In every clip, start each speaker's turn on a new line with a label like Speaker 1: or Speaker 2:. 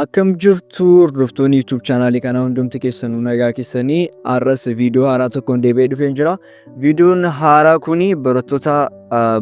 Speaker 1: Akkam jirtu hordoftoonni YouTube chaanaalii kanaa hundumti keessanuu nagaa keessanii har'as viidiyoo haaraa tokkoon deebi'ee dhufee jira. Viidiyoon haaraa kuni barattoota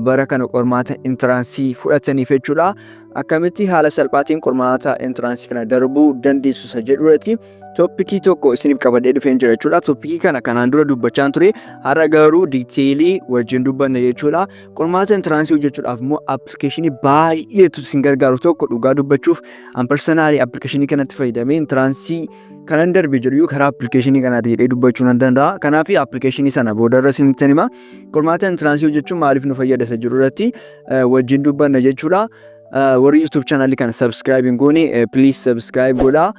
Speaker 1: bara kana qormaata intiraansii fudhataniif jechuudha. Akkamitti haala salphaatiin qormaata intiraansii kana darbuu dandeessu isa jedhuurratti tooppikii tokko isiniif qabadhee dhufee jira jechuudha. Tooppikii kana kanaan dura dubbachaa ture. Har'a garuu diiteelii wajjin dubbanna jechuudha. Qormaata intiraansii hojjechuudhaaf immoo appilikeeshinii baay'eetu isin gargaaru tokko dhugaa dubbachuuf an personaalii appilikeeshinii kanatti fayyadamee intiraansii kanan darbe jedhu karaa appilikeeshinii kanaatti hidhee dubbachuu nan danda'a. Kanaaf appilikeeshinii sana boodarra isinitti hima. Qormaata intiraansii hojjechuun maaliif nu fayyada isa jedhuurratti wajjin dubbanna jechuudha. Warri YouTube channel kana subscribe hin goone please subscribe godhaa.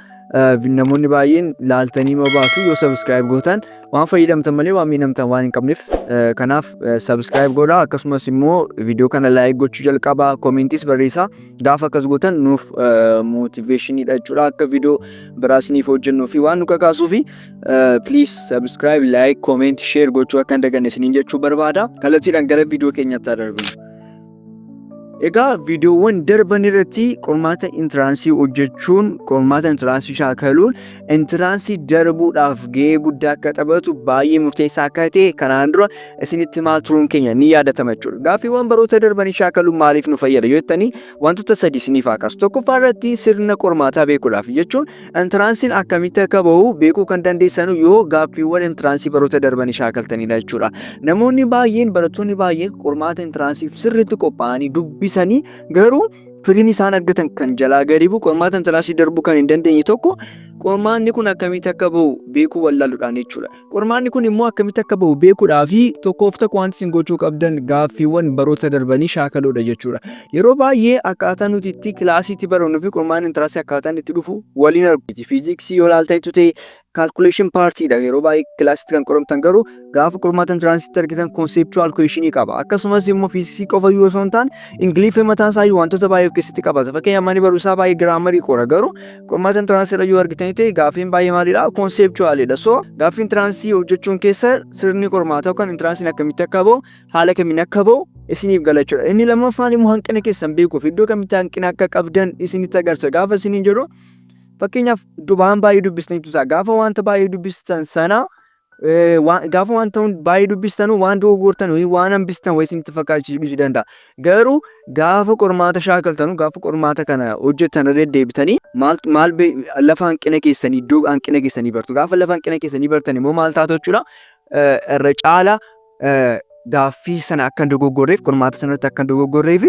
Speaker 1: Namoonni baay'een laaltanii mabaatu yoo subscribe gootan waan fayyadamtan malee waan miidhamtan waan hin qabneef kanaaf subscribe godhaa. Akkasumas immoo viidiyoo kana like gochuu jalqabaa, commentis barreessaa. Gaafa akkas gootan nuuf motivationidha jechuudha akka viidiyoo biraasiniif hojjennuu fi waan nu kakaasuuf please subscribe, like, comment, share gochuu akka hin daganne isiniin jechuu barbaada. Kallattiidhaan gara viidiyoo keenyatti darbina. Egaa viidiyoowwan darban irratti qormaata intiraansii hojjechuun, qormaata intiraansii shaakaluun intiraansii darbuudhaaf gahee guddaa akka taphatu baay'ee murteessaa akka ta'e kanaan dura isinitti himaa turuun keenya ni yaadatama jechuudha. Gaaffiiwwan baroota darbanii shaakaluun maaliif nu fayyada yoo jettanii wantoota sadii isiniif kaasu. Tokkoffaa irratti sirna qormaataa beekuudhaaf jechuun intiraansiin akkamitti akka bahu beekuu kan dandeessan yoo gaaffiiwwan intiraansii baroota darbanii shaakaltanidha jechuudha. Namoonni baay'een, barattoonni baay'een qormaata intiraansiif sirriitti qophaa'anii dubbisanii garuu firiin isaan argatan kan jalaa gadi bu'u qormaata intiransii darbuu kan hin dandeenye tokko qormaanni kun akkamitti akka bahu beekuu wallaaluudhaan jechuudha. Qormaanni kun immoo akkamitti akka bahu beekuudhaa fi tokkoof tokko wanti isin gochuu qabdan gaaffiiwwan baroota darbanii shaakaluudha jechuudha. Yeroo baay'ee akkaataa nuti itti kilaasiitti barannuu fi qormaanni intiransii akkaataan itti dhufu waliin argu. Fiiziksii yoo ilaaltan ta'e calculation partiidha. Yeroo baay'ee kilaasiitti kan qoramtan garuu gaafa qormaata intiraansiitti argitan conceptual question qaba. Akkasumas immoo fiiziksii qofa yoo osoo hin taane ingiliffii mataan isaa wantoota baay'ee of keessatti qabata. Fakkeenyaaf manni barumsaa baay'ee giraamarii qora garuu qormaata intiraansiirra yoo argitan ta'e gaaffiin baay'ee maalidha? Conceptualidha. So gaaffii intiransii hojjechuun keessa sirni qormaataa yookaan intiransiin akkamitti akka bahu, haala kamiin akka bahu isiniif gala jechuudha. Inni lammaffaan immoo hanqina keessan beekuuf iddoo kamitti hanqina akka qabdan isinitti agarsiisa. Gaafa isiniin jedhu fakkeenyaaf waan baay'ee dubbistanitu ta'a. Gaafa wanta baay'ee dubbistan sana gaafa wanta baay'ee dubbistan waan dogoggortan waan hambistan isinitti fakkaachuu danda'a. Garuu gaafa qormaata shaakaltanu, gaafa qormaata kana hojjetan deddeebitanii maal lafa hanqina keessanii, iddoo hanqina keessanii bartu. Gaafa lafa hanqina keessanii bartan immoo maal taatu jechuudha? Irra caala gaaffii sana akka dogoggorreef, qormaata sanatti akka dogoggorreef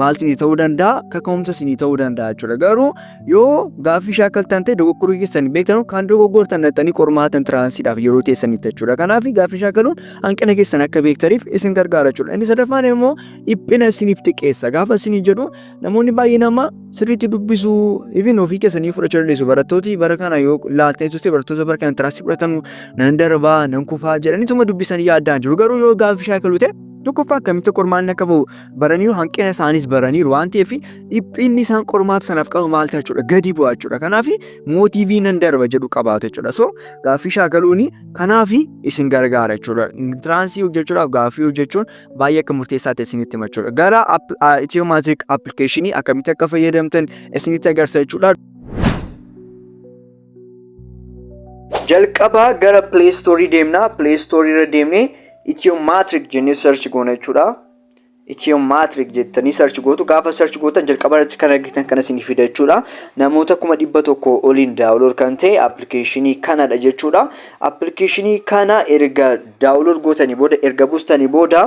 Speaker 1: maaltiin ta'uu danda'a? Kaka'umsa isinii ta'uu danda'a jechuudha. Garuu yoo gaaffii shaakaltan ta'e dogoggoruu keessan beektan kan dogoggortan nattanii qormaata intiransiidhaaf yeroo teessanitti jechuudha. Kanaaf gaaffii shaakaluun hanqina keessan akka beektaniif isin gargaara jechuudha. Inni sadaffaan immoo dhiphina isiniif xiqqeessa. Gaafa isinii jedhu namoonni baay'een amma sirriitti dubbisuu even ofii keessanii fudhachuu dandeessu. Barattooti bara kana yoo laaltee turte barattoota bara kana intiransii fudhatan nan darbaa, nan kufaa jedhanii dubbisanii yaaddaan jiru. Garuu yoo gaaffii shaakaluu ta'e tokkoffaa akkamitti qormaanni akka bahu baraniiru, hanqina isaanis baraniiru waan ta'eef dhiphinni isaan qormaata sanaaf qabu maal ta'a jechuudha? Gadi bu'a jechuudha. Kanaaf mootiivii nan darba jedhu qabaatu jechuudha. So gaaffii shaakaluuni kanaaf isin gargaara jechuudha. Intiransii hojjechuudhaaf gaaffii hojjechuun baay'ee akka murteessaa ta'e isinitti hima jechuudha. Gara Itiyoomaatik appilikeeshinii akkamitti akka fayyadamtan isinitti agarsiisa jechuudha. Jalqabaa gara Play Store deemna. Play Store irra deemnee Itiyoomaatik jennee search goona jechuudha. Itiyoomaatik jettanii search gootu. Gaafa search gootan jalqaba irratti kan argitan kana isinii fida jechuudha. Namoota 100,000 oliin daawulood kan ta'e appilikeeshinii kanadha jechuudha. Appilikeeshinii kana erga daawulood gootanii booda, erga buustanii booda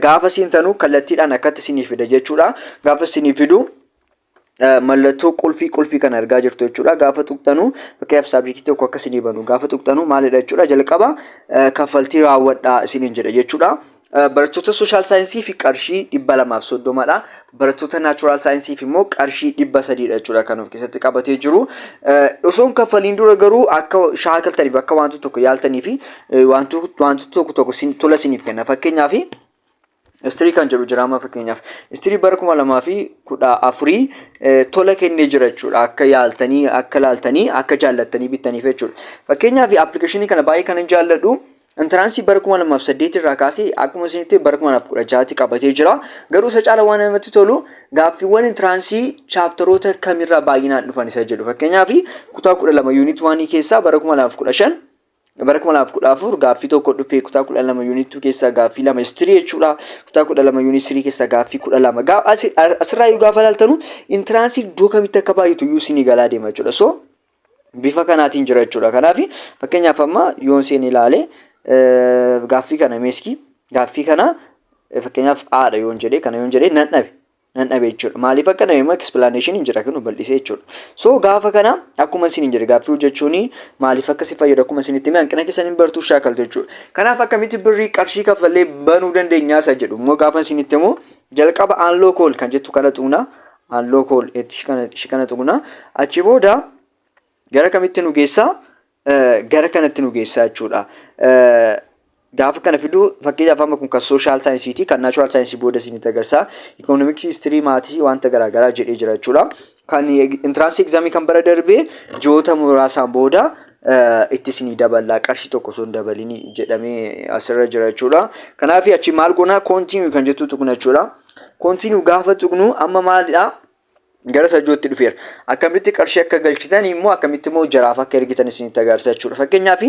Speaker 1: gaafa seentanu kallattiidhaan akkatti isinii fida jechuudha. Gaafa isinii fidu mallattoo qulfii kan argaa jirtu jechuudha. Gaafa tuqxanu fakkeenyaaf saabjektii tokko akka isinii banu gaafa tuqxanu maalidha jechuudha? Jalqaba kaffaltii raawwadhaa isiniin jedha jechuudha. Barattoota sooshaal saayinsii fi qarshii 230dha. Barattoota naachuraal saayinsii fi immoo qarshii 300dha jechuudha kan of keessatti qabatee jiru. Osoo kaffaliin dura garuu akka shaakaltaniif, akka wantoota tokko yaaltanii fi wantoota tokko tola isiniif kenna. Fakkeenyaaf istirii kan jedhu jira amma fakkeenyaaf istirii bara 2014 tola kennee jira jechuudha. Akka yaaltanii, akka laaltanii, akka jaallattanii bittaniif jechuudha. Fakkeenyaaf appilikeeshinii kana baay'ee kan hin jaalladhu Intiransii bara 2008 irraa kaasee akkuma isinitti bara 2016 qabatee jira. Garuu isa caala waan namatti tolu gaaffiiwwan intiransii chaaptaroota kamirraa baay'inaan dhufan isa jedhu. Fakkeenyaaf kutaa 12 yuunit 1 keessaa bara 2015 bara 2014 gaaffii tokko dhufee kutaa 12 yuunit 2 keessaa gaaffii 2 history jechuudha. Kutaa 12 yuunit 3 keessaa gaaffii 12. Asirraa yoo gaafa ilaaltanu intiransii iddoo kamitti akka baay'atu iyyuu isinii galaa deema jechuudha. So bifa kanaatiin jira jechuudha. Kanaaf fakkeenyaaf amma yoon seen ilaale gaaffii kana meeskii gaaffii kana fakkeenyaaf aadha yoon jedhee kana yoon jedhee nan dhabe jechuudha. Maaliif akka dhabe explanation hin jira kan bal'isee jechuudha. So gaafa kana akkuma isin hin jedhe gaaffii hojjechuun maaliif akka si fayyadu akkuma isinitti hime hanqina keessan hin bartuu shaakaltu jechuudha. Kanaaf akkamitti birrii qarshii kaffallee banuu dandeenyaa isa jedhu immoo gaafa isinitti immoo jalqaba unlock kan jettu kana tuqna unlock ishi kana tuqna achi booda gara kamitti nu geessaa gara kanatti nu geessaa jechuudha. Gaafa kana fiduu fakkeenyaaf amma kun kan social science kan natural science booda isinitti agarsiisa. Economics history maatii wanta garaagaraa jedhee jira jechuudha. Kan entrance exam kan bara darbee ji'oota muraasaan booda itti isinii dabala qarshii tokko sun dabalini jedhamee asirra jira jechuudha. Kanaaf achi maal goona continue kan jettu tuqna jechuudha. Continue gaafa tuqnu amma maalidha? Gara sajjootti dhufeera. Akkamitti qarshii akka galchitan immoo akkamitti immoo jaraaf akka ergitan isinitti agarsiisa jechuudha. Fakkeenyaaf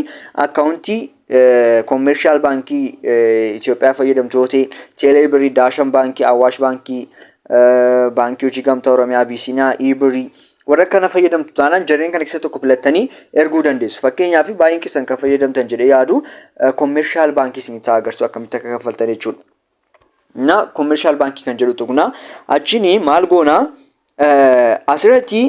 Speaker 1: akkaawuntii commercial baankii Itoophiyaa fayyadamtoota Teeleebirrii, Daashan baankii, Awaash baankii, baankii hojii gamtaa Oromiyaa, Abisiiniyaa, Iibirrii warra kana fayyadamtu taanaan jarreen kana keessa tokko filattanii erguu dandeessu. Fakkeenyaaf baay'een keessan kan fayyadamtan jedhee yaadu commercial baankii isinitti agarsiisu akkamitti akka kaffaltan jechuudha. Na commercial baankii kan jedhu tuqna achiin maal goona asirratti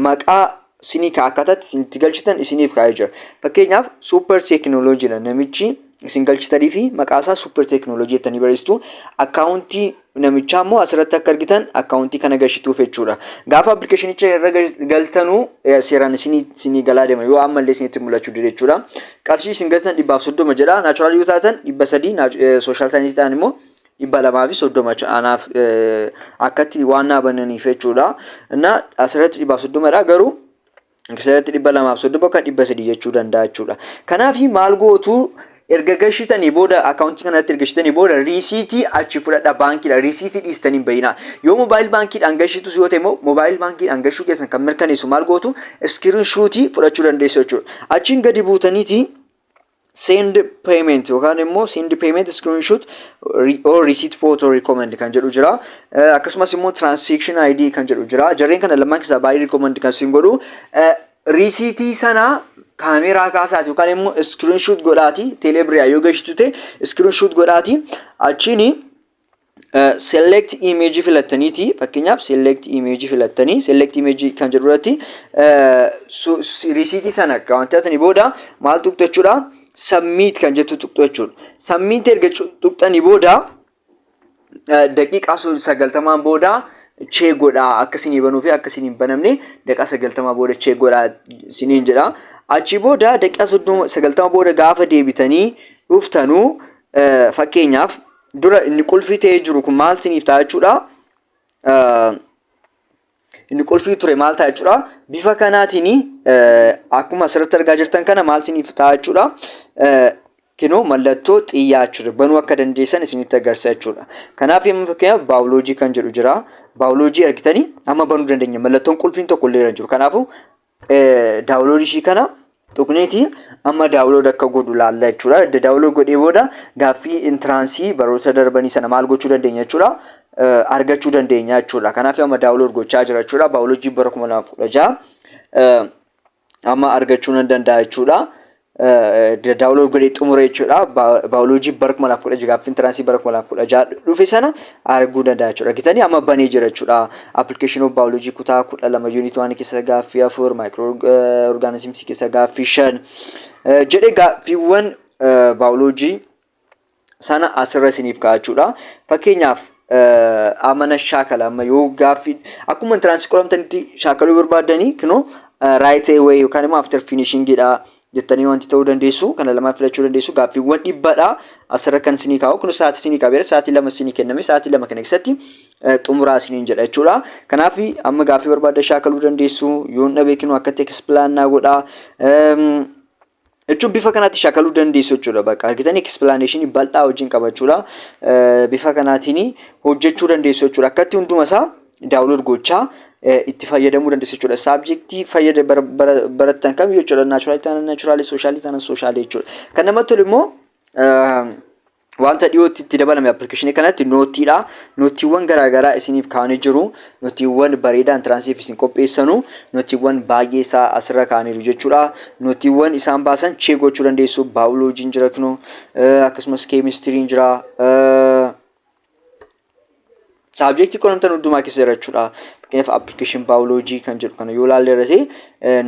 Speaker 1: maqaa isinii akkataatti isinitti galchitan isiniif kaa'ee jira. Fakkeenyaaf super teekinooloojiidha namichi isin galchitanii fi maqaa isaa super teekinooloojii jettanii barreessitu. Akkaawuntii namichaa immoo asirratti akka argitan akkaawuntii kana galchituuf jechuudha. Gaafa appilikeeshinicha irra galtanuu seeraan isinii galaa deema yoo ammallee isinitti mul'achuu dide jechuudha. Qarshii isin galtan 130 jedha. Naachuraal yoo taatan 300 sooshaal saayinsii ta'an immoo 230 anaaf akkatti waan bananiif jechuudha. Na asirratti 130 dha garuu asirratti 230 kan 300 jechuu danda'a jechuudha. Kanaaf maal gootu erga galchitanii booda akkaawuntii kanatti erga galchitanii booda riisiitii achi fudhadha baankiidha. Riisiitii dhiistanii bayina. Yoo mobaayil baankiidhaan galchitus yoo ta'e immoo mobaayil baankiidhaan galchuu keessan kan mirkaneessu maal gootu iskiriinshuutii fudhachuu dandeessu jechuudha. Achiin gadi buutaniiti send payment yookaan immoo send payment screenshot or receipt photo recommend kan jedhu jira. Akkasumas immoo transaction ID kan jedhu jira. Jarreen kana lamaan keessaa baay'ee recommend kan isin godhu risiitii sana kaameeraa kaasaati yookaan immoo screenshot godhaati Teeleebirrii yoo galchitu ta'e screenshot godhaati achiin select image filattaniiti. Fakkeenyaaf select image filattanii select image kan jedhu irratti risiitii sana kaawwantatanii booda maal tuqxu jechuudha? Submit kan jettu tuqxu jechuudha. Submit erga tuqxanii booda daqiiqaa 90 booda chee godhaa akka isin banuu fi akka isin banamne daqiiqaa 90 booda chee godhaa isiniin jedha. Achi booda daqiiqaa 90 booda gaafa deebitanii dhuftanuu fakkeenyaaf dura inni qulfii ta'ee jiru kun maal isiniif ta'a jechuudha? Inni qulfii ture maal ta'a jechuudha? Bifa kanaatiin akkuma asirratti argaa jirtan kana maal isiniif ta'a jechuudha? Kinoo mallattoo xiyyaa jechuudha. Banuu akka dandeessan isinitti agarsiisa jechuudha. Kanaaf yemmuu fakkeenyaaf baayoloojii kan jedhu jira. Baayoloojii argitanii amma banuu dandeenya. Mallattoon qulfiin tokko illee jiru. Kanaafuu daawuloodii kana tuqneeti amma daawulood akka godhu laalla jechuudha. Daawulood godhee booda gaaffii intiransii baroota darbanii sana maal gochuu dandeenya jechuudha? Argachuu dandeenya jechuudha. Kanaaf amma daawulood gochaa jira jechuudha. Baayoloojii bara 2016 amma argachuu nan danda'a jechuudha. Daawulood godhee xumure jechuudha. Baayoloojii bara 2016 gaaffii intiransii bara 2016 dhufe sana arguu danda'a jechuudha. Argitanii amma banee jira jechuudha. Application of baayoloojii kutaa 12 unit 1 keessa gaaffii 4 micro organisms keessa gaaffii 5 jedhee gaaffiiwwan baayoloojii sana asirra isiniif kaa'achuudha. Fakkeenyaaf amana shaakala amma yoo gaaffii akkuma intiransii qoramtanitti shaakaluu barbaadanii kinoo right away yookaan immoo after finishing dha jettanii wanti ta'uu dandeessu. Kana lamaan filachuu dandeessu. Gaaffiiwwan 100 asirra kan isinii kaa'u kun sa'aatii isinii qabeera. Sa'aatii 2 isinii kenname. Sa'aatii 2 kana keessatti xumuraa isiniin jedha jechuudha. Kanaaf amma gaaffii barbaadda shaakaluu dandeessu. Yoon dhabe kinoo akka text plan naa godha. jechuun bifa kanatti shakaluu dandeessu jechuudha. Bakka argitanii explanation bal'aa wajjin qabachuudha. Bifa kanaatiin hojjechuu dandeessu jechuudha. Akkatti hunduma isaa daawunlood gochaa itti fayyadamuu dandeessu jechuudha. Saabjektii barattan kam jechuudha. Naachuraalii taanaan naachuraalii, soshaalii taanaan soshaalii jechuudha. Kan namatti tolu immoo wanta dhiyootti itti dabalame appilikeeshinii kanatti nootiidha. Nootiiwwan garaagaraa isiniif kaa'anii jiru. Nootiiwwan bareedaa intiraansiif isin qopheessanu. Nootiiwwan baay'ee isaa asirra kaa'aniiru jechuudha. Nootiiwwan isaan baasan chee gochuu dandeessu. Baayoloojiin jira kunoo akkasumas keemistiriin jira. Saabjektii qoramtan hundumaa keessa jira jechuudha. Fakkeenyaaf appilikeeshin baayoloojii kan jedhu kana yoo ilaalle irratti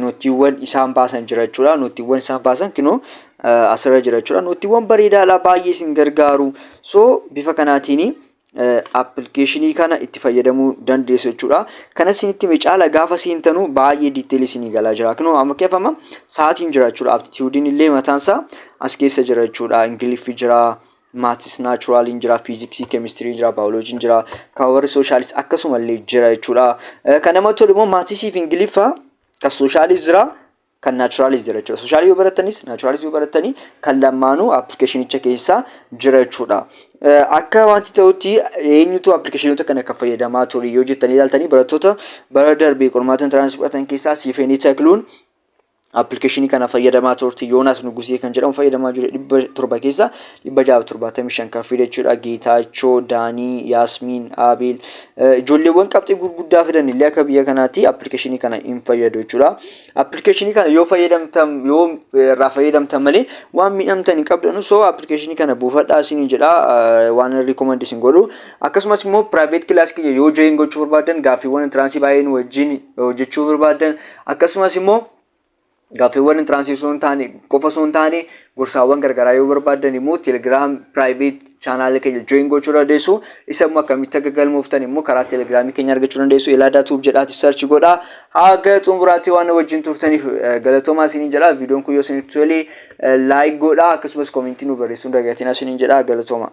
Speaker 1: nootiiwwan isaan baasan jira jechuudha. Nootiiwwan isaan baasan kunoo asirra jira jechuudha. Nootiiwwan bareedaadha baay'ee isin gargaaru. So bifa kanaatiin appilikeeshinii kana itti fayyadamuu dandeessu jechuudha. Kana isinitti caala gaafa seentanu baay'ee diiteelii isinii galaa jira. Kunoo amma keeffama sa'aatiin jira jechuudha. Aptituudiin illee mataan isaa as keessa jira jechuudha. Ingiliffii jira. Maatis naachuraaliin jira, fiiziksii, keemistiriin jira, baayoloojiin jira, kan warri soshaalis akkasumallee jira jechuudha. Kan namatti tolu immoo maatisii fi ingiliffaa kan soshaalis jira, kan naachuraalis jira jechuudha. Soshaalii yoo barattanis, naachuraalis yoo barattanii kan lamaanuu appilikeeshinicha keessa jira jechuudha. Akka wanti ta'utti eenyutu appilikeeshinoota kana kan fayyadamaa ture yoo jettanii ilaaltanii barattoota bara darbee qormaata intiraansi fudhatan keessaa Siifeenii Takluun appilikeeshinii kana fayyadamaa turte. Yoonaas Nugusee kan jedhamu fayyadamaa jiru 700 keessa 675 kan fide jechuudha. Geetaachoo, Daanii, Yaasmiin, Abeel ijoolleewwan qabxii gurguddaa fidan illee akka biyya kanaatti appilikeeshinii kana hin fayyadu jechuudha. Appilikeeshinii kana yoo irraa fayyadamtan malee waan miidhamtan hin qabdanu. So appilikeeshinii kana buufadhaa isin jedha waan rikoomandi isin godhu. Akkasumas immoo private class yoo join gochuu barbaadan gaaffiiwwan intiransii baay'een wajjin hojjechuu barbaadan akkasumas immoo gaaffiiwwan intiransii osoo hin taane qofa osoo hin taane gorsaawwan gargaraa yoo barbaadan immoo telegiraam private chaanaalii keenya join gochuu dandeessu. Isa immoo akkamitti akka galmooftan immoo karaa telegiraamii keenya argachuu dandeessu. Elaadaa tuub jedhaati sarchi godhaa. Haga xumuraatti waan wajjin turtaniif galatoomaa isiniin jedha. Viidiyoon kun yoo isinitti tole laayik godhaa akkasumas koomentii nu barreessuun dagatinaa isiniin jedha. Galatooma.